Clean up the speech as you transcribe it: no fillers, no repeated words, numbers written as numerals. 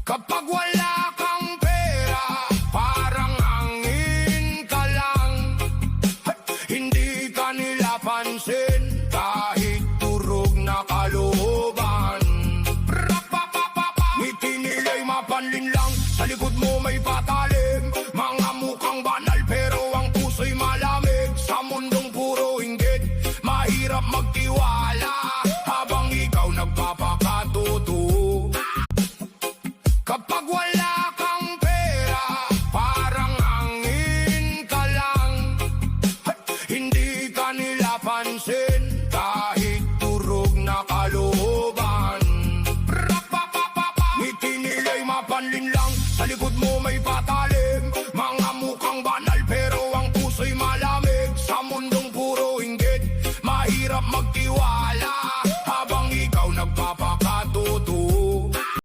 Kapag wala kang pera, parang hangin ka lang. Hindi ka nila pansin kahit turog na kalooban. Ngiti nila'y mapanlin lang, sa likod mo may patalim. Mga mukhang banal pero ang puso'y malamig. Sa mundong puro inggit, mahirap magtiwala habang ikaw nagpapakatotoo. Kapag wala kang pera, parang hangin ka lang. Hindi ka nila pansin kahit turog na kalooban. Ngiti nila'y mapanlin lang, sa likod